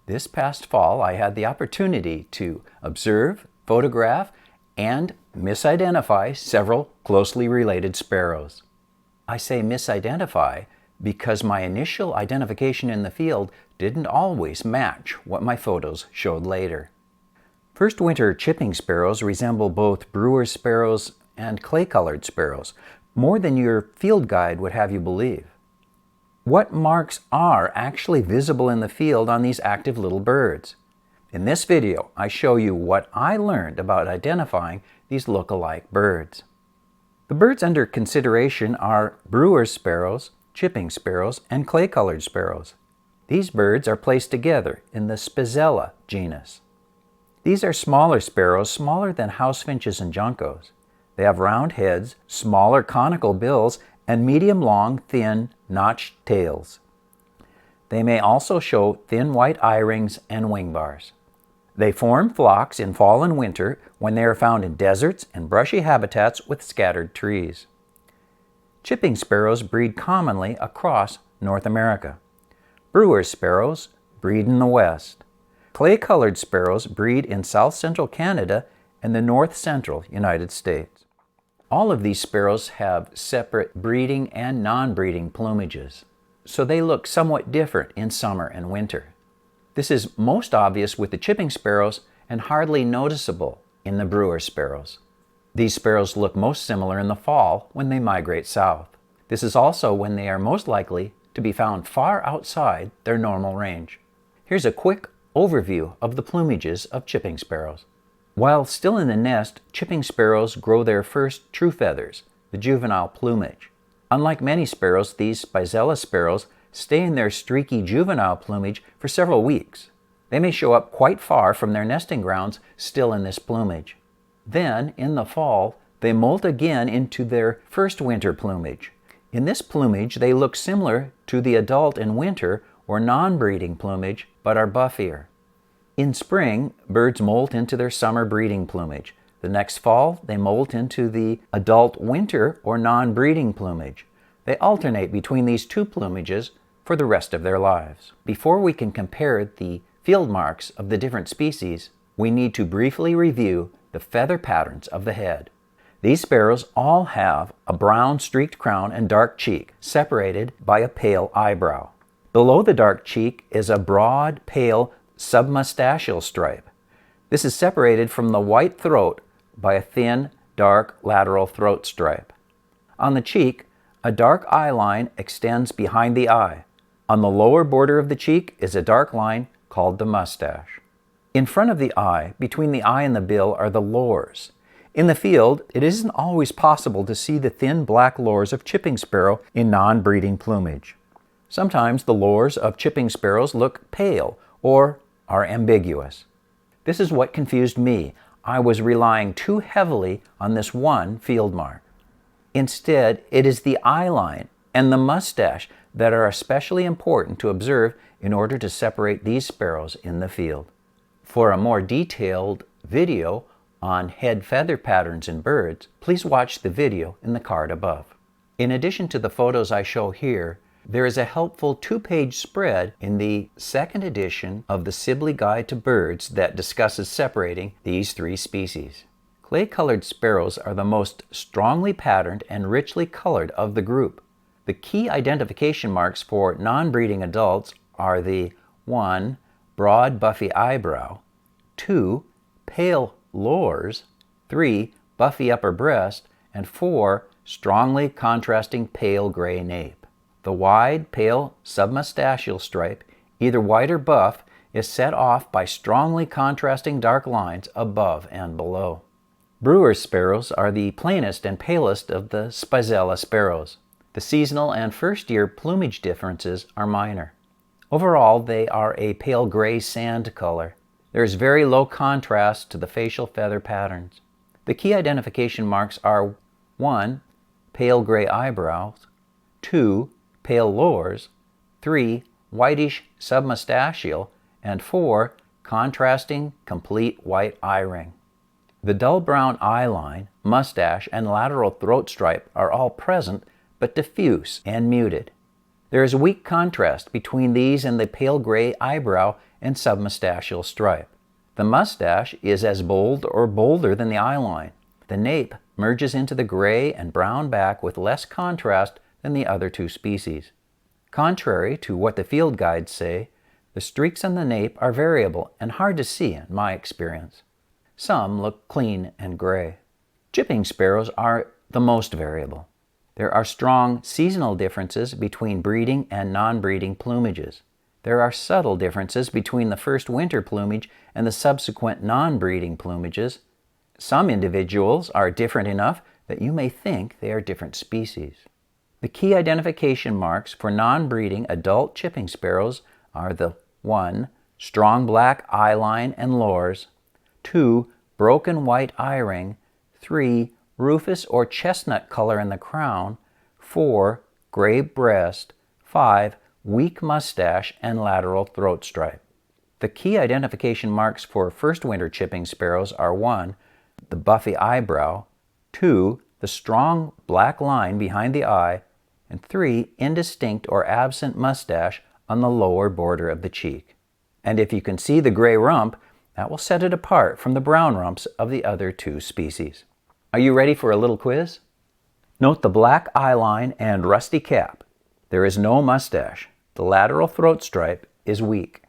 This past fall, I had the opportunity to observe, photograph, and misidentify several closely related sparrows. I say misidentify because my initial identification in the field didn't always match what my photos showed later. First winter chipping sparrows resemble both Brewer sparrows and clay-colored sparrows, more than your field guide would have you believe. What marks are actually visible in the field on these active little birds? In this video, I show you what I learned about identifying these look-alike birds. The birds under consideration are Brewer sparrows, chipping sparrows, and clay-colored sparrows. These birds are placed together in the Spizella genus. These are smaller sparrows, smaller than house finches and juncos. They have round heads, smaller conical bills, and medium-long, thin, notched tails. They may also show thin white eye rings and wing bars. They form flocks in fall and winter when they are found in deserts and brushy habitats with scattered trees. Chipping sparrows breed commonly across North America. Brewer sparrows breed in the West. Clay-colored sparrows breed in south-central Canada and the north-central United States. All of these sparrows have separate breeding and non-breeding plumages, so they look somewhat different in summer and winter. This is most obvious with the chipping sparrows and hardly noticeable in the Brewer sparrows. These sparrows look most similar in the fall when they migrate south. This is also when they are most likely to be found far outside their normal range. Here's a quick overview of the plumages of chipping sparrows. While still in the nest, chipping sparrows grow their first true feathers, the juvenile plumage. Unlike many sparrows, these Spizella sparrows stay in their streaky juvenile plumage for several weeks. They may show up quite far from their nesting grounds still in this plumage. Then, in the fall, they molt again into their first winter plumage. In this plumage, they look similar to the adult in winter or non-breeding plumage, but are buffier. In spring, birds molt into their summer breeding plumage. The next fall, they molt into the adult winter or non-breeding plumage. They alternate between these two plumages for the rest of their lives. Before we can compare the field marks of the different species, we need to briefly review the feather patterns of the head. These sparrows all have a brown streaked crown and dark cheek, separated by a pale eyebrow. Below the dark cheek is a broad, pale submustachial stripe. This is separated from the white throat by a thin, dark lateral throat stripe. On the cheek, a dark eye line extends behind the eye. On the lower border of the cheek is a dark line called the mustache. In front of the eye, between the eye and the bill, are the lores. In the field, it isn't always possible to see the thin black lores of chipping sparrow in non-breeding plumage. Sometimes the lores of chipping sparrows look pale or are ambiguous. This is what confused me. I was relying too heavily on this one field mark. Instead, it is the eye line and the mustache that are especially important to observe in order to separate these sparrows in the field. For a more detailed video on head feather patterns in birds, please watch the video in the card above. In addition to the photos I show here, there is a helpful 2-page spread in the second edition of the Sibley Guide to Birds that discusses separating these three species. Clay-colored sparrows are the most strongly patterned and richly colored of the group. The key identification marks for non-breeding adults are the 1. Broad buffy eyebrow, 2. Pale lores, 3. Buffy upper breast, and 4. Strongly contrasting pale gray nape. The wide, pale submustachial stripe, either white or buff, is set off by strongly contrasting dark lines above and below. Brewer sparrows are the plainest and palest of the Spizella sparrows. The seasonal and first-year plumage differences are minor. Overall, they are a pale gray sand color. There is very low contrast to the facial feather patterns. The key identification marks are 1. Pale gray eyebrows, 2. Pale lores, 3. Whitish submustachial, and 4. Contrasting complete white eye ring. The dull brown eye line, mustache, and lateral throat stripe are all present but diffuse and muted. There is weak contrast between these and the pale gray eyebrow and submustachial stripe. The mustache is as bold or bolder than the eyeline. The nape merges into the gray and brown back with less contrast than the other two species. Contrary to what the field guides say, the streaks on the nape are variable and hard to see in my experience. Some look clean and gray. Chipping sparrows are the most variable. There are strong seasonal differences between breeding and non-breeding plumages. There are subtle differences between the first winter plumage and the subsequent non-breeding plumages. Some individuals are different enough that you may think they are different species. The key identification marks for non-breeding adult chipping sparrows are the 1. Strong black eyeline and lores, 2. Broken white eye ring, 3. Rufous or chestnut color in the crown, 4. Gray breast, 5. Weak mustache and lateral throat stripe. The key identification marks for first winter chipping sparrows are 1. The buffy eyebrow, 2. The strong black line behind the eye, and 3. Indistinct or absent mustache on the lower border of the cheek. And if you can see the gray rump, that will set it apart from the brown rumps of the other two species. Are you ready for a little quiz? Note the black eyeline and rusty cap. There is no mustache. The lateral throat stripe is weak.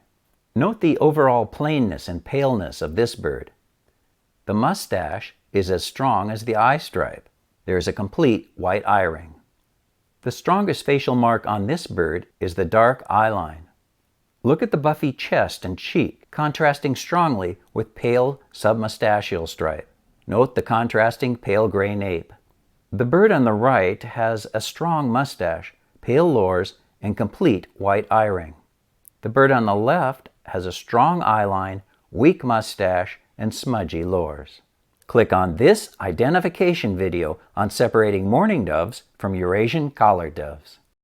Note the overall plainness and paleness of this bird. The mustache is as strong as the eye stripe. There is a complete white eye ring. The strongest facial mark on this bird is the dark eyeline. Look at the buffy chest and cheek, contrasting strongly with pale submustachial stripe. Note the contrasting pale gray nape. The bird on the right has a strong mustache, pale lores, and complete white eye ring. The bird on the left has a strong eyeline, weak mustache, and smudgy lores. Click on this identification video on separating mourning doves from Eurasian collared doves.